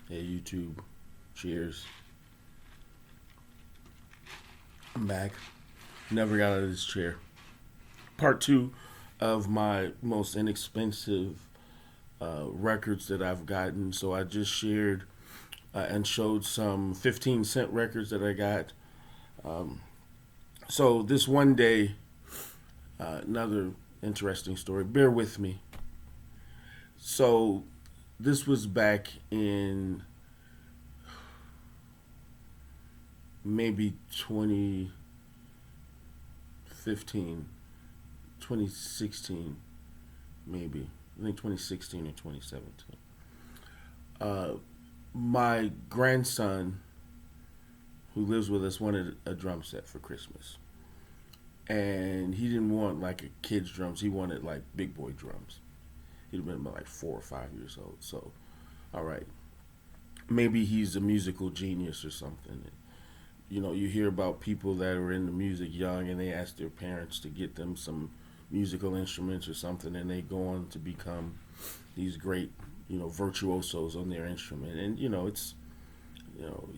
Hey, YouTube. Cheers. I'm back. Never got out of this chair. Part two of my most inexpensive records that I've gotten. So I just shared and showed some 15-cent records that I got. Um, so this one day, another interesting story. Bear with me. So this was back in maybe 2015, 2016, maybe. I think 2016 or 2017. Uh, my grandson, who lives with us, wanted a drum set for Christmas. And he didn't want like a kid's drums. He wanted like big boy drums. He'd have been about like 4 or 5 years old. So, all right, maybe he's a musical genius or something. You hear about people that are in the music young and they ask their parents to get them some musical instruments or something, and they go on to become these great, virtuosos on their instrument. And it's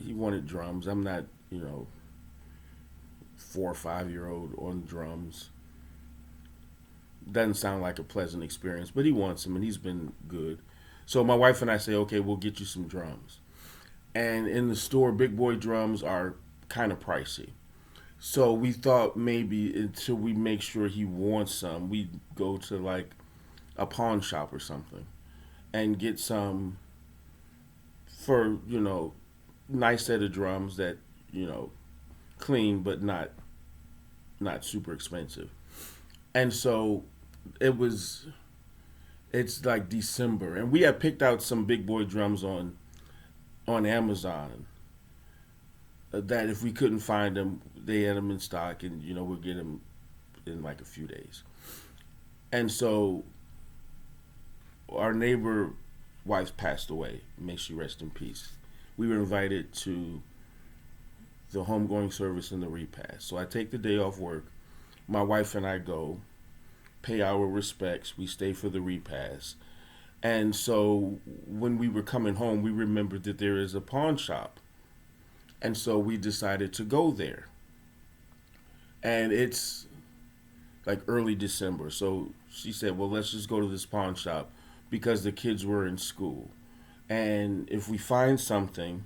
he wanted drums. I'm not 4 or 5 year old on drums. Doesn't sound like a pleasant experience, but he wants them and he's been good. So my wife and I say, okay, we'll get you some drums. And in the store, big boy drums are kind of pricey. So we thought maybe until we make sure he wants some, we'd go to like a pawn shop or something and get some for, nice set of drums that, you know, clean but not super expensive. And so it was it's like December and we had picked out some big boy drums on Amazon that if we couldn't find them, they had them in stock, and we'll get them in like a few days. And so our neighbor wife passed away. May she rest in peace. We were invited to the homegoing service and the repast. So I take the day off work. My wife and I go, pay our respects. We stay for the repast. And so when we were coming home, we remembered that there is a pawn shop. And so we decided to go there. And it's like early December. So she said, well, let's just go to this pawn shop because the kids were in school. And if we find something,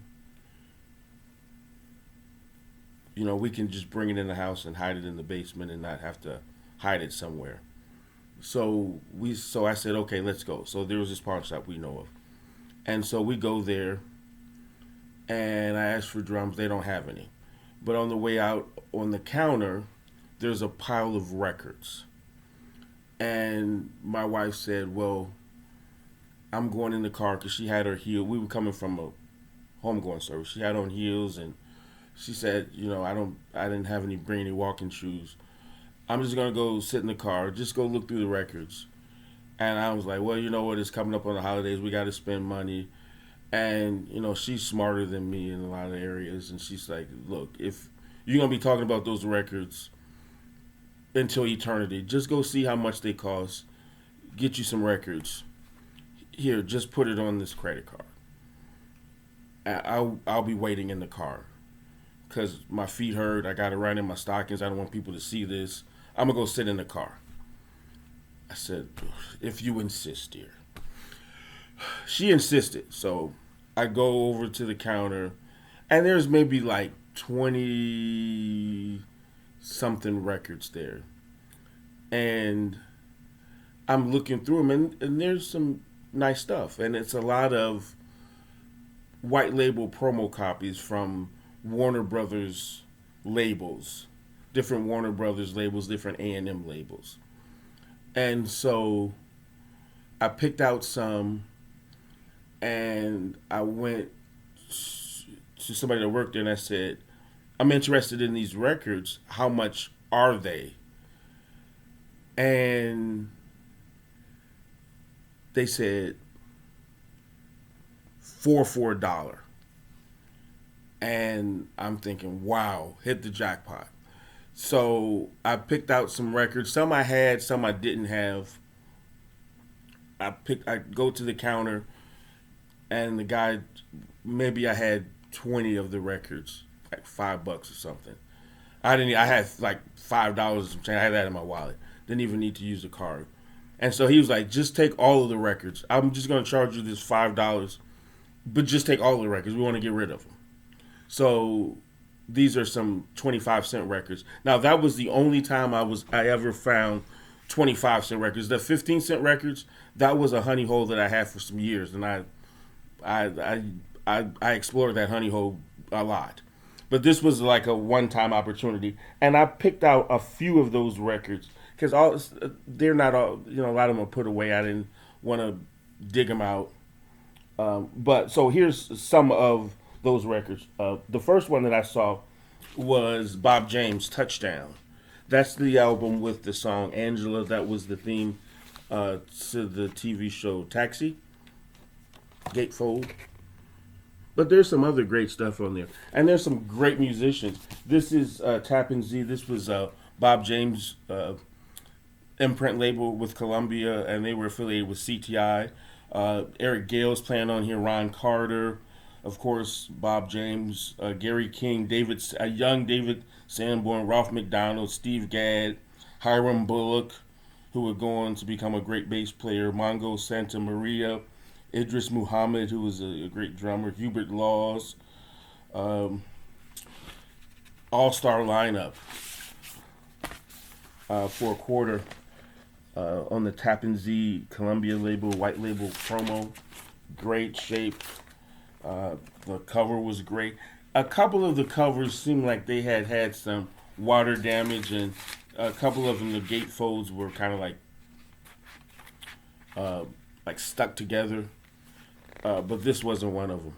we can just bring it in the house and hide it in the basement and not have to hide it somewhere. So I said, okay, let's go. So there was this pawn shop we know of. And so we go there and I asked for drums. They don't have any. But on the way out on the counter, there's a pile of records. And my wife said, well, I'm going in the car because she had her heel. We were coming from a homegoing service. She had on heels and she said, I didn't have any bring any walking shoes. I'm just gonna go sit in the car, just go look through the records. And I was like, well, you know what? It's coming up on the holidays. We got to spend money. And she's smarter than me in a lot of areas. And she's like, look, if you're gonna be talking about those records until eternity, just go see how much they cost. Get you some records. Here, just put it on this credit card. I'll be waiting in the car because my feet hurt. I got it right in my stockings. I don't want people to see this. I'm gonna go sit in the car. I said, if you insist, dear. She insisted. So I go over to the counter, and there's maybe like 20 something records there. And I'm looking through them, and there's some nice stuff. And it's a lot of white label promo copies from Warner Brothers labels, different Warner Brothers labels, different A&M labels. And so I picked out some and I went to somebody that worked there and I said, I'm interested in these records. How much are they? And they said four for a dollar. And I'm thinking, wow, hit the jackpot. So I picked out some records. Some I had, some I didn't have. I go to the counter and the guy, maybe I had 20 of the records, like $5 or something. I didn't. I had like $5 or something. I had that in my wallet. Didn't even need to use a card. And so he was like, "Just take all of the records. I'm just going to charge you this $5, but just take all of the records. We want to get rid of them." So these are some 25-cent records. Now that was the only time I ever found 25-cent records. The 15-cent records, that was a honey hole that I had for some years, and I I I explored that honey hole a lot. But this was like a one-time opportunity, and I picked out a few of those records because all they're not all, a lot of them are put away. I didn't want to dig them out. But so here's some of those records. The first one that I saw was Bob James' Touchdown. That's the album with the song Angela. That was the theme to the TV show Taxi, Gatefold. But there's some other great stuff on there. And there's some great musicians. This is Tappan Z. This was Bob James' imprint label with Columbia, and they were affiliated with CTI. Eric Gale's playing on here, Ron Carter, of course, Bob James, Gary King, young David Sanborn, Ralph McDonald, Steve Gadd, Hiram Bullock, who would go on to become a great bass player, Mongo Santa Maria, Idris Muhammad, who was a great drummer, Hubert Laws, all-star lineup for a quarter on the Tappan Z Columbia label, white label promo. Great shape. The cover was great. A couple of the covers seemed like they had some water damage, and a couple of them, the gatefolds were kind of like stuck together. But this wasn't one of them.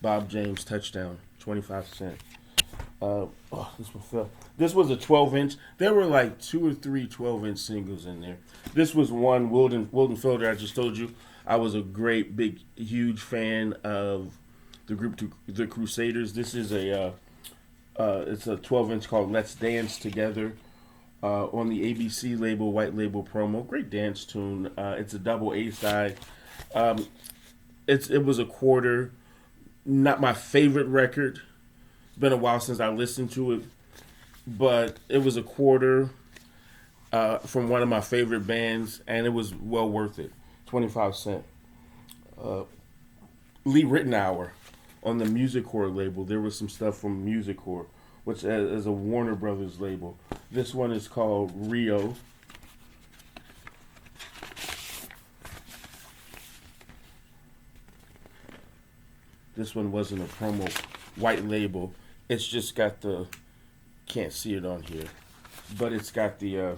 Bob James Touchdown, 25 cents. This one fell. This was a 12-inch. There were like 2 or 3 12-inch singles in there. This was one, Wilden Felder. I just told you I was a great, big, huge fan of the group The Crusaders. This is it's a 12-inch called Let's Dance Together on the ABC label, white label promo. Great dance tune. It's a double A side. It was a quarter. Not my favorite record. Been a while since I listened to it, but it was a quarter from one of my favorite bands, and it was well worth it. 25 cents. Lee Ritenour on the Music-Core label. There was some stuff from Music-Core, which is a Warner Brothers label. This one is called Rio. This one wasn't a promo white label. It's just got can't see it on here, but it's got the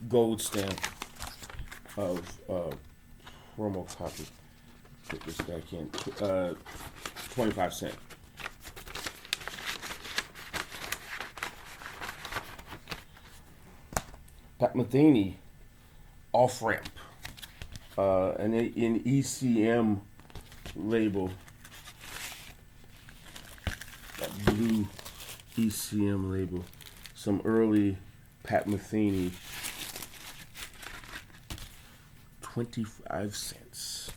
gold stamp of promo copy. Put this back in. 25 cents. Pat Metheny, Off Ramp, an ECM label. That blue ECM label. Some early Pat Metheny. 25 cents.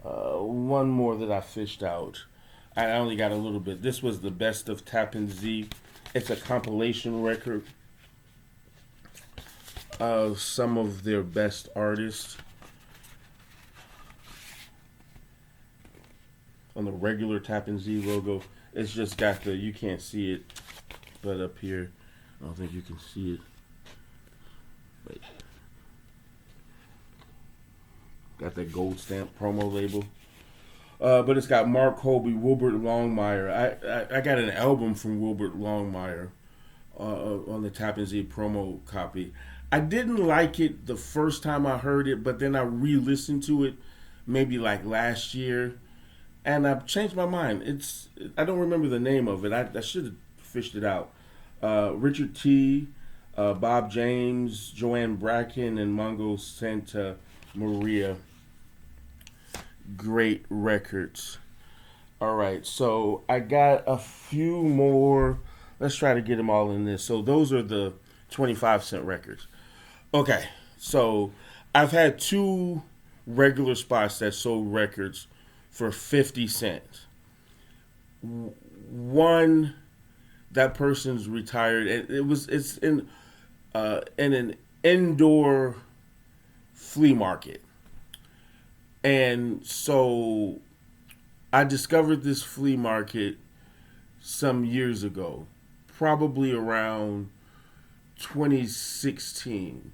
One more that I fished out. I only got a little bit. This was the best of Tappan Z. It's a compilation record of some of their best artists. On the regular Tappan Z logo, it's just got you can't see it, but up here, I don't think you can see it. Wait. Got that gold stamp promo label. But it's got Mark Colby, Wilbert Longmire. I got an album from Wilbert Longmire on the Tappan Z promo copy. I didn't like it the first time I heard it, but then I re-listened to it maybe like last year, and I've changed my mind. I don't remember the name of it. I should have fished it out. Richard T., Bob James, Joanne Bracken, and Mongo Santa Maria. Great records. All right, so I got a few more. Let's try to get them all in this. So those are the 25-cent records. Okay, so I've had 2 regular spots that sold records for 50 cents. One, that person's retired, and it's in an indoor flea market. And so I discovered this flea market some years ago, probably around 2016.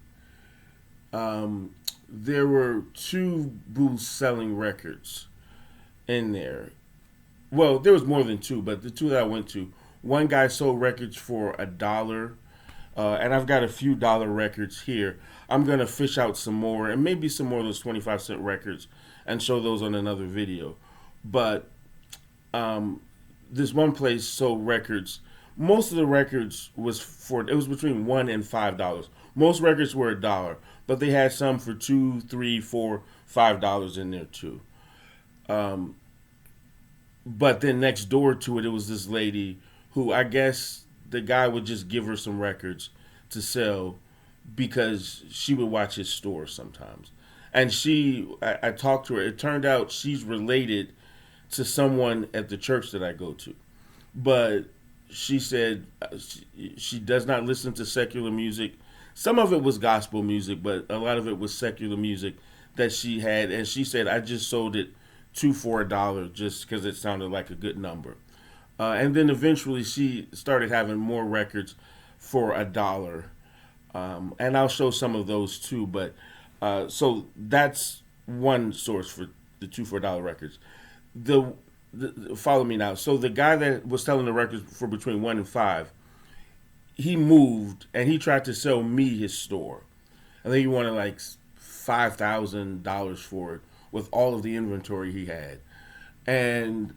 There were two booths selling records in there. Well, there was more than two, but the two that I went to, one guy sold records for $1, and I've got a few dollar records here. I'm gonna fish out some more, and maybe some more of those 25-cent records, and show those on another video. But this one place sold records. Most of the records it was between $1 and $5. Most records were $1, but they had some for $2, $3, $4, $5 in there too. But then next door to it, it was this lady who, I guess the guy would just give her some records to sell because she would watch his store sometimes. And I talked to her. It turned out she's related to someone at the church that I go to. But she said she does not listen to secular music. Some of it was gospel music, but a lot of it was secular music that she had. And she said, I just sold it two for $1 just because it sounded like a good number. And then eventually she started having more records for $1. And I'll show some of those too. But so that's one source for the two for $1 records. Follow me now. So the guy that was selling the records for between $1 and $5, he moved and he tried to sell me his store. I think he wanted like $5,000 for it with all of the inventory he had. And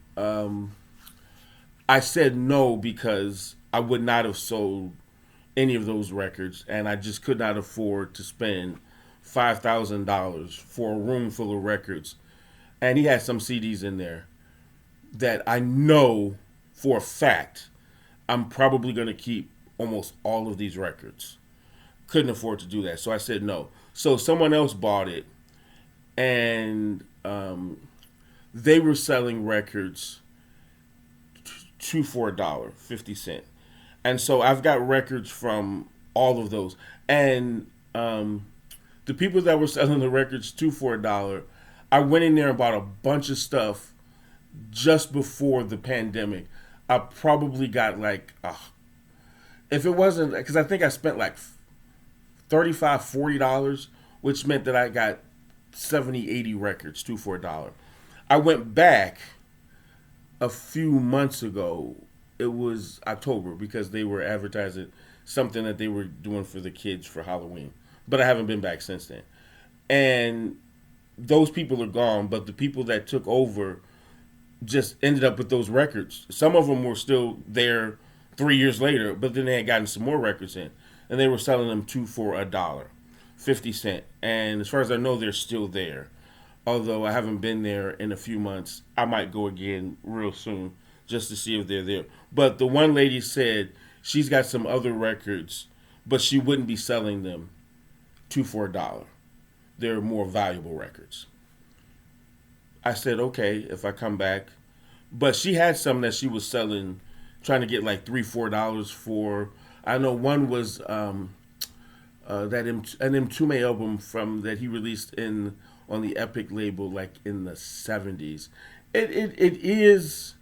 I said no because I would not have sold any of those records, and I just could not afford to spend $5,000 for a room full of records. And he had some CDs in there that I know for a fact I'm probably going to keep almost all of these records. Couldn't afford to do that, so I said no. So someone else bought it, and they were selling records two for $1, 50 cents. And so I've got records from all of those. And the people that were selling the records two for $1, I went in there and bought a bunch of stuff just before the pandemic. I probably got like, if it wasn't, because I think I spent like $35, $40, which meant that I got 70, 80 records, two for $1. I went back a few months ago. It was October because they were advertising something that they were doing for the kids for Halloween. But I haven't been back since then. And those people are gone, but the people that took over just ended up with those records. Some of them were still there 3 years later, but then they had gotten some more records in. And they were selling them two for $1, 50 cents. And as far as I know, they're still there. Although I haven't been there in a few months. I might go again real soon just to see if they're there. But the one lady said she's got some other records, but she wouldn't be selling them two for $1. They're more valuable records. I said, okay, if I come back. But she had some that she was selling, trying to get like $3, $4 for. I know one was an Mtume album from that he released on the Epic label, like in the 70s. It is,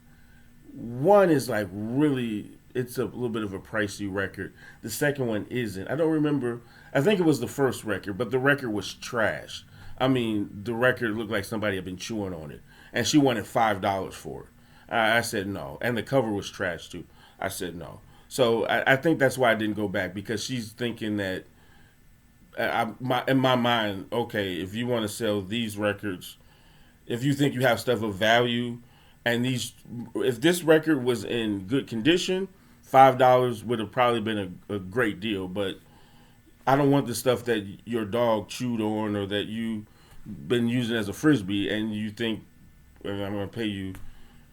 one is like really, it's a little bit of a pricey record. The second one isn't. I don't remember. I think it was the first record, but the record was trash. I mean, the record looked like somebody had been chewing on it. And she wanted $5 for it. I said no. And the cover was trash too. I said no. So I think that's why I didn't go back, because she's thinking that, in my mind, okay, if you want to sell these records, if you think you have stuff of value, and if this record was in good condition, $5 would have probably been a great deal. But I don't want the stuff that your dog chewed on or that you've been using as a frisbee, and you think, well, I'm going to pay you,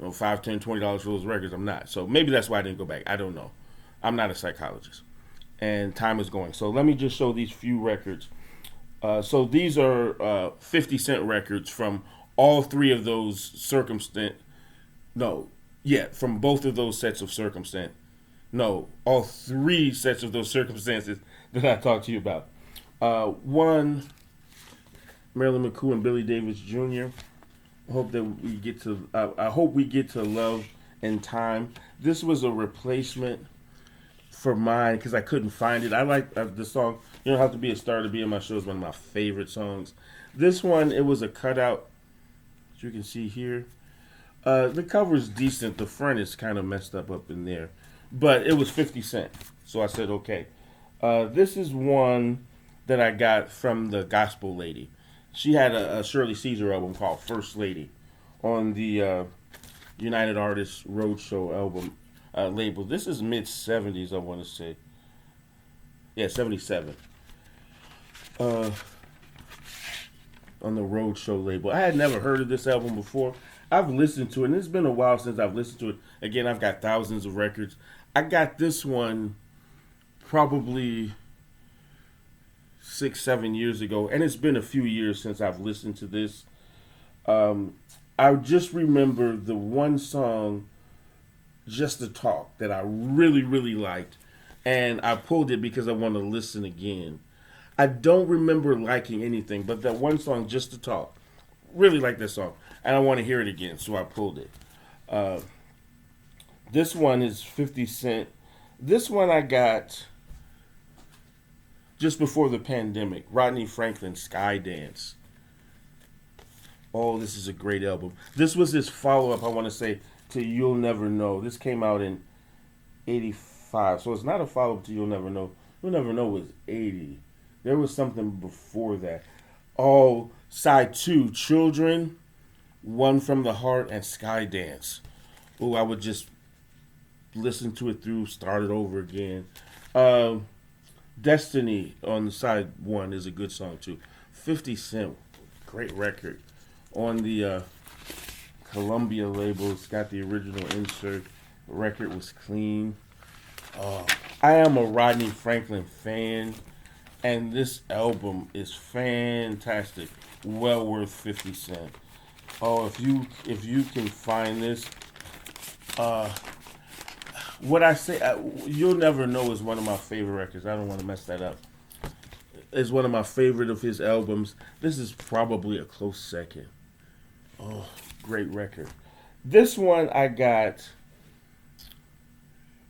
$5, $10, $20 for those records. I'm not. So maybe that's why I didn't go back. I don't know. I'm not a psychologist. And time is going. So let me just show these few records. So these are 50 cent records from all three of those circumstance. No, yeah, from both of those sets of circumstance. No, all three sets of those circumstances that I talked to you about. One, Marilyn McCool and Billy Davis Jr. I hope we get to love in time. This was a replacement for mine because I couldn't find it. I like the song. You don't have to be a star to be in my show. Is one of my favorite songs. This one, it was a cutout. As you can see here, the cover is decent. The front is kind of messed up in there, but it was 50 Cent. So I said, okay. This is one that I got from the Gospel Lady. She had a Shirley Caesar album called First Lady on the United Artists Roadshow album label. This is mid 70s, I want to say. Yeah, 77. On the Roadshow label. I had never heard of this album before. I've listened to it, and it's been a while since I've listened to it. Again, I've got thousands of records. I got this one probably 6-7 years ago, and it's been a few years since I've listened to this. I just remember the one song, Just to Talk, that I really, really liked, and I pulled it because I want to listen again. I don't remember liking anything, but that one song, Just to Talk, really like that song, and I want to hear it again, so I pulled it. This one is 50 Cent. This one I got just before the pandemic. Rodney Franklin, Skydance. Oh, this is a great album. This was his follow-up, I want to say, to You'll Never Know. This came out in 85. So it's not a follow-up to You'll Never Know. You'll Never Know was 80. There was something before that. Oh, side 2, Children, One from the Heart, and Skydance. Oh, I would just listen to it through, start it over again. Destiny on the side 1 is a good song too. 50 Cent, great record. On the Columbia label, it's got the original insert. The record was clean. I am a Rodney Franklin fan, and this album is fantastic. Well worth 50 Cent. Oh, if you can find this, what I say, You'll Never Know is one of my favorite records. I don't want to mess that up. It's one of my favorite of his albums. This is probably a close second. Oh, great record. This one I got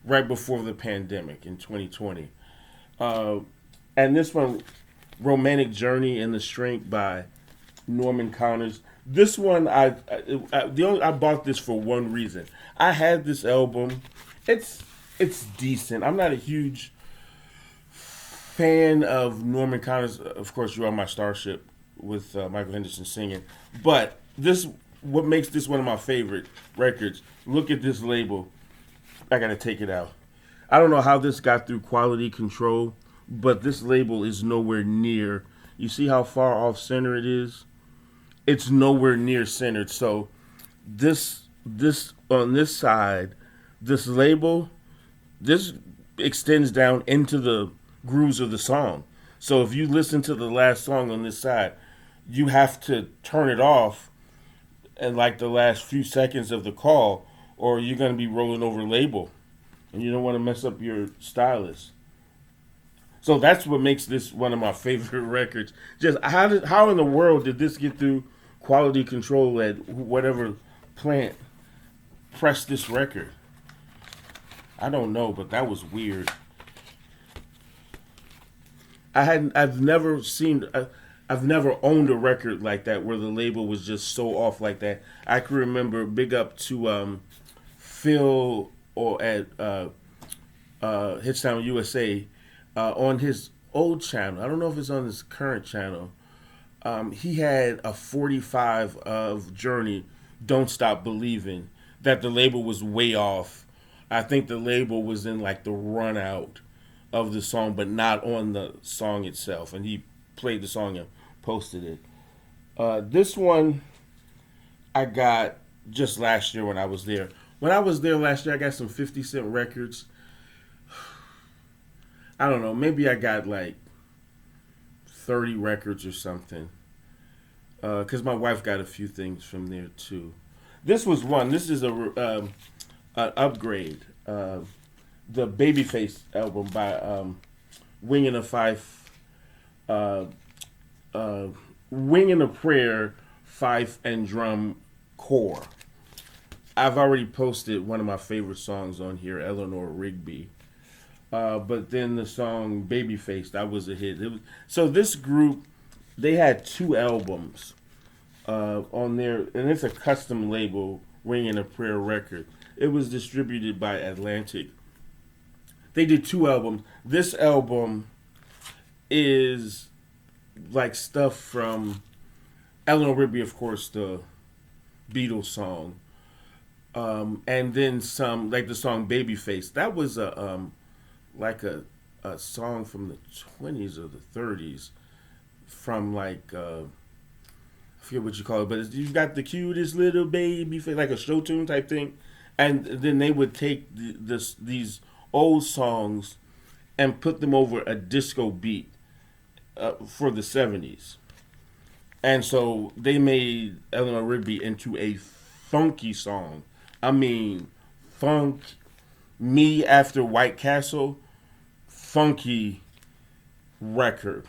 right before the pandemic in 2020. And this one, Romantic Journey and the Strength by Norman Connors. This one, I bought this for one reason. I had this album. It's decent. I'm not a huge fan of Norman Connors. Of course, You're on My Starship with Michael Henderson singing. But what makes this one of my favorite records. Look at this label. I gotta take it out. I don't know how this got through quality control, but this label is nowhere near. You see how far off center it is? It's nowhere near centered. So this on this side, this label, this extends down into the grooves of the song. So if you listen to the last song on this side, you have to turn it off at like the last few seconds of the call, or you're going to be rolling over label, and you don't want to mess up your stylus. So that's what makes this one of my favorite records. Just how in the world did this get through quality control at whatever plant pressed this record? I don't know, but that was weird. I've never owned a record like that where the label was just so off like that. I can remember, big up to Phil or at Hitchtown USA on his old channel. I don't know if it's on his current channel. He had a 45 of Journey, Don't Stop Believing, that the label was way off. I think the label was in like the run out of the song, but not on the song itself. And he played the song and posted it. This one I got just last year when I was there. When I was there last year, I got some 50 Cent records. I don't know, maybe I got like 30 records or something. because my wife got a few things from there too. This was one. This is an upgrade. The Babyface album by Wing and a Fife, uh, uh, Wing and a Prayer, Fife and Drum Core. I've already posted one of my favorite songs on here, Eleanor Rigby. But then the song Babyface, that was a hit. So this group, they had two albums on there, and it's a custom label, Wing and a Prayer record. It was distributed by Atlantic. They did two albums. This album is like stuff from Eleanor Rigby, of course, the Beatles song, and then some like the song Babyface. That was like a song from the 20s or the 30s from like I forget what you call it, but you've got the cutest little baby face, like a show tune type thing, and then they would take these old songs and put them over a disco beat for the 70s. And so they made Eleanor Rigby into a funky song. I mean, funk, me after White Castle, funky record.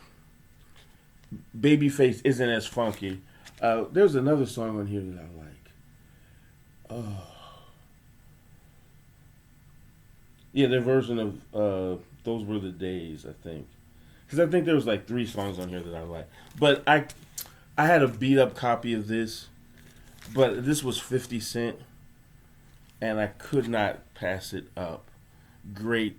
Babyface isn't as funky. There's another song on here that I like. Oh. Yeah, their version of Those Were the Days, I think. Because I think there was like three songs on here that I like. But I had a beat up copy of this, but this was 50 Cent, and I could not pass it up. Great,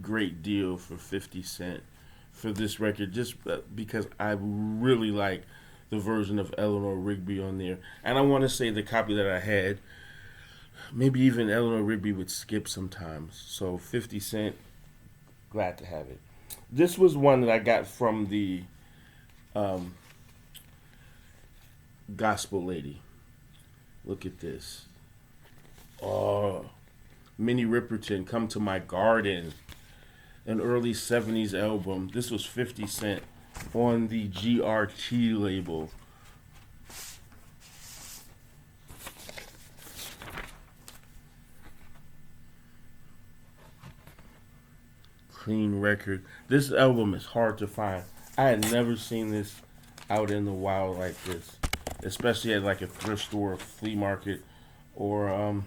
great deal for 50 Cent for this record, just because I really like the version of Eleanor Rigby on there. And I want to say the copy that I had, maybe even Eleanor Rigby would skip sometimes. So 50 Cent, glad to have it. This was one that I got from the Gospel Lady. Look at this. Oh, Minnie Riperton, Come to My Garden. An early 70s album. This was 50 Cent on the GRT label. Clean record. This album is hard to find. I had never seen this out in the wild like this, especially at like a thrift store, or flea market, or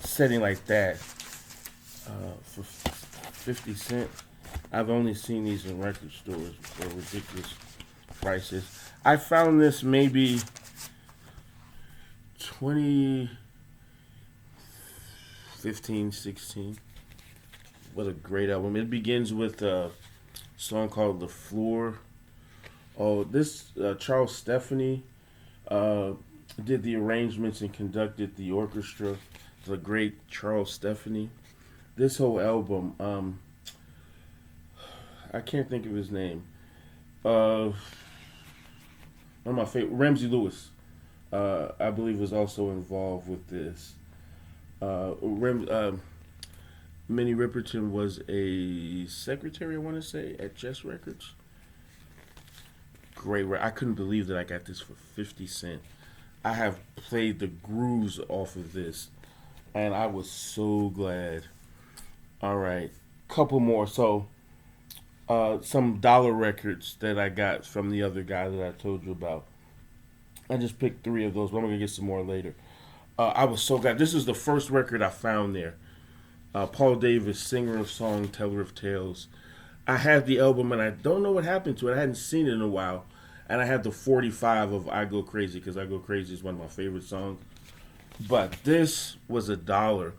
setting like that. For 50 Cent, I've only seen these in record stores for ridiculous prices. I found this maybe 2015, 16. What a great album. It begins with a song called The Floor. Oh, this Charles Stephanie did the arrangements and conducted the orchestra. The great Charles Stephanie. This whole album, I can't think of his name. One of my favorite, Ramsey Lewis, I believe, was also involved with this. Minnie Riperton was a secretary, I want to say, at Chess Records. Great. I couldn't believe that I got this for 50 Cent. I have played the grooves off of this, and I was so glad. All right, couple more. So, some dollar records that I got from the other guy that I told you about. I just picked three of those, but I'm gonna get some more later. I was so glad. This is the first record I found there. Paul Davis, singer of song, teller of tales. I had the album, and I don't know what happened to it. I hadn't seen it in a while, and I had the 45 of I Go Crazy, because I Go Crazy is one of my favorite songs. But this was $1.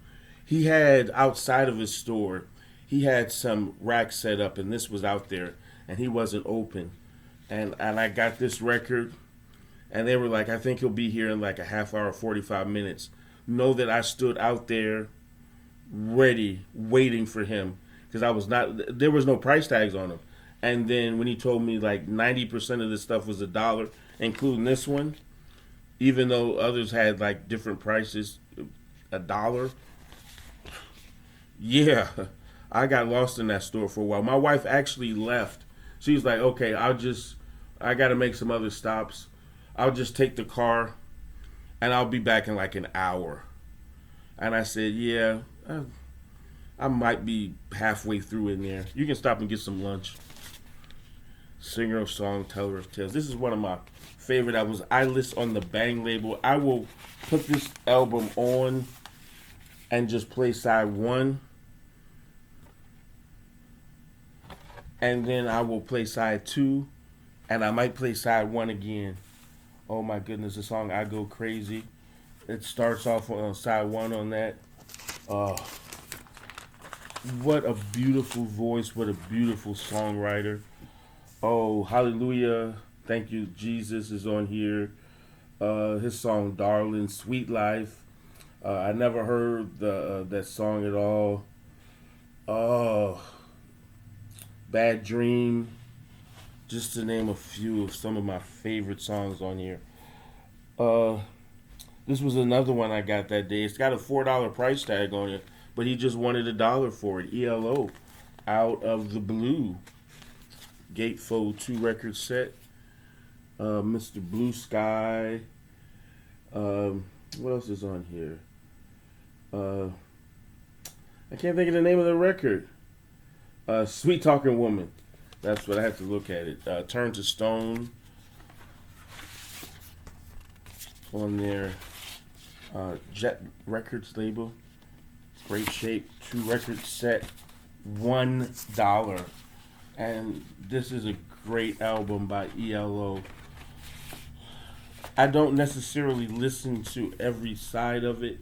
He had, outside of his store, he had some racks set up, and this was out there, and he wasn't open. And I got this record, and they were like, I think he'll be here in like a half hour, 45 minutes. Know that I stood out there ready, waiting for him, because there was no price tags on them. And then when he told me like 90% of this stuff was $1, including this one, even though others had like different prices, $1. Yeah, I got lost in that store for a while. My wife actually left. She was like, okay, I'll just I got to make some other stops. I'll just take the car and I'll be back in like an hour. And I said, yeah, I might be halfway through in there. You can stop and get some lunch. Singer of song, teller of tales. This is one of my favorite albums. I list on the Bang label. I will put this album on and just play side one. And then I will play side two. And I might play side one again. Oh my goodness, the song I Go Crazy. It starts off on side one on that. Oh, what a beautiful voice. What a beautiful songwriter. Oh, hallelujah. Thank you, Jesus is on here. His song, Darling, Sweet Life. I never heard that song at all. Oh, Bad Dream. Just to name a few of some of my favorite songs on here. This was another one I got that day. It's got a $4 price tag on it, but he just wanted $1 for it. ELO, Out of the Blue. Gatefold 2 record set. Mr. Blue Sky. What else is on here? I can't think of the name of the record. Sweet Talking Woman. That's what I have to look at it. Turn to Stone. On there. Jet Records label. Great Shape 2 record set. $1. And this is a great album by ELO. I don't necessarily listen to every side of it.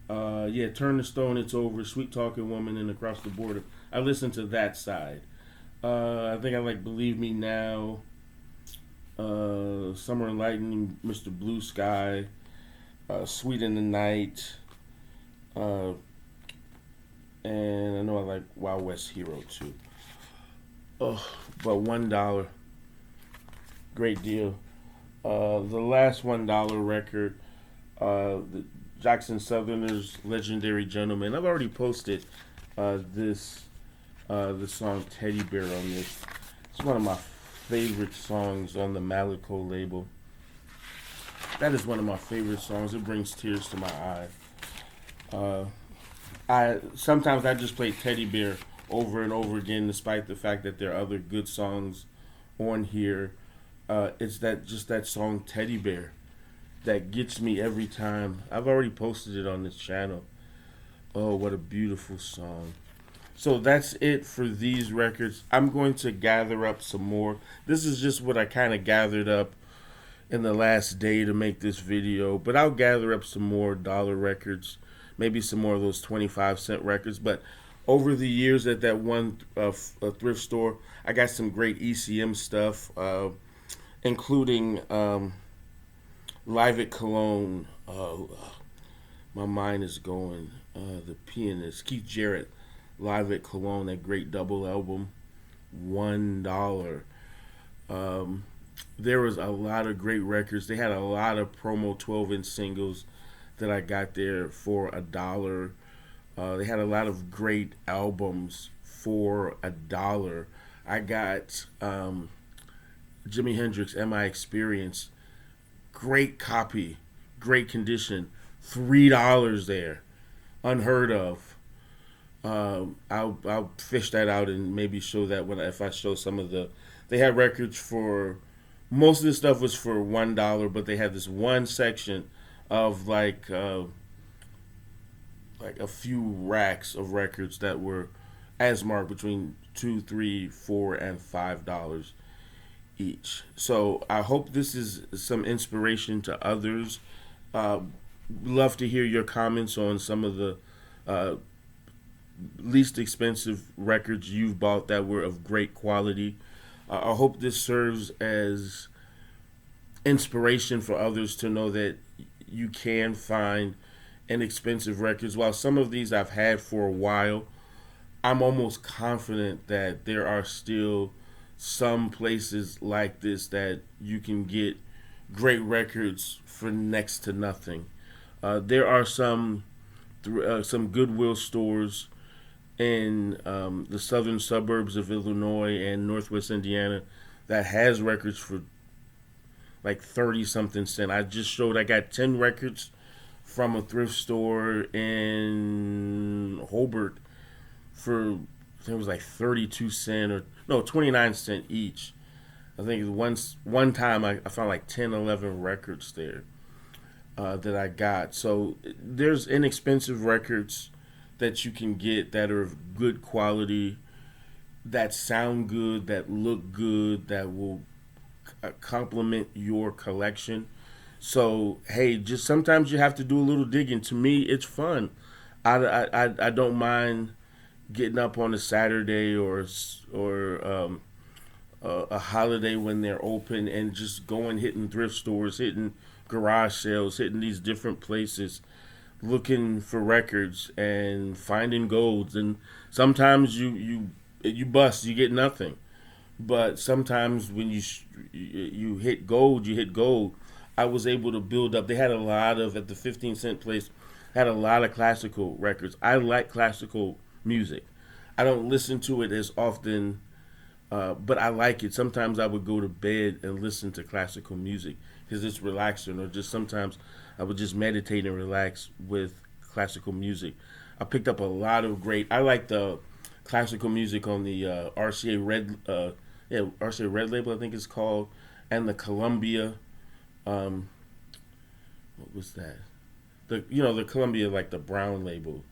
Yeah, Turn to Stone, It's Over, Sweet Talking Woman, and Across the Border. I listen to that side. I think I like Believe Me Now, Summer and Lightning, Mr. Blue Sky, Sweet in the Night, and I know I like Wild West Hero too. Oh, but $1, great deal. The last $1 record, the Jackson Southerners, Legendary Gentleman. I've already posted the song Teddy Bear on this. It's one of my favorite songs on the Malico label. That is one of my favorite songs. It brings tears to my eye. Sometimes I just play Teddy Bear over and over again, despite the fact that there are other good songs on here. It's that song Teddy Bear that gets me every time. I've already posted it on this channel. Oh, what a beautiful song. So that's it for these records. I'm going to gather up some more. This is just what I kind of gathered up in the last day to make this video, but I'll gather up some more dollar records, maybe some more of those 25-cent records. But over the years at that one thrift store, I got some great ECM stuff, including Live at Cologne. My mind is going. The pianist, Keith Jarrett, Live at Cologne, that great double album, $1. There was a lot of great records. They had a lot of promo 12-inch singles that I got there for $1. They had a lot of great albums for $1. I got Jimi Hendrix, Am I Experience, great copy, great condition, $3 there, unheard of. I'll fish that out and maybe show that if I show some of the. They had records for, most of the stuff was for $1, but they had this one section of like a few racks of records that were as marked between $2, $3, $4, and $5 each. So I hope this is some inspiration to others. Love to hear your comments on some of the least expensive records you've bought that were of great quality. I hope this serves as inspiration for others to know that you can find inexpensive records. While some of these I've had for a while, I'm almost confident that there are still some places like this that you can get great records for next to nothing. There are some Goodwill stores in the southern suburbs of Illinois and Northwest Indiana that has records for like 30 something cent. I got 10 records from a thrift store in Hobart for, I think it was like 32 cent, or no, 29 cent each. I think one time I found like 10, 11 records there that I got. So there's inexpensive records that you can get that are of good quality, that sound good, that look good, that will complement your collection. So hey, just sometimes you have to do a little digging. To me, it's fun. I don't mind getting up on a Saturday or a holiday when they're open and just going hitting thrift stores, hitting garage sales, hitting these different places, looking for records and finding golds. And sometimes you bust, you get nothing. But sometimes when you hit gold, you hit gold. I was able to build up. They had a lot of, at the 15 cent place, had a lot of classical records. I like classical music. I don't listen to it as often, but I like it. Sometimes I would go to bed and listen to classical music because it's relaxing, or just sometimes I would just meditate and relax with classical music. I picked up a lot of great. I like the classical music on the RCA Red label, I think it's called, and the Columbia. Um, what was that? The Columbia, like the Brown label,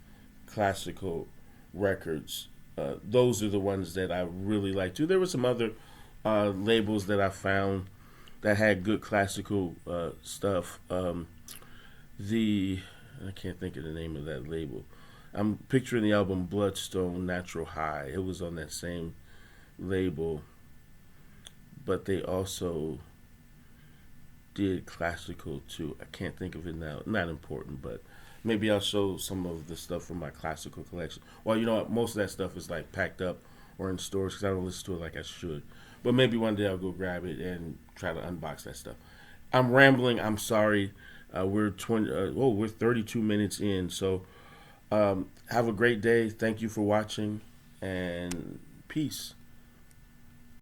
classical records. Those are the ones that I really like too. There were some other labels that I found that had good classical stuff. The I can't think of the name of that label. I'm picturing the album Bloodstone Natural High. It was on that same label, but they also did classical too. I can't think of it now. Not important, but maybe I'll show some of the stuff from my classical collection. Well, you know what? Most of that stuff is like packed up or in stores because I don't listen to it like I should. But maybe one day I'll go grab it and try to unbox that stuff. I'm rambling. I'm sorry. We're 32 minutes in. So have a great day. Thank you for watching, and peace.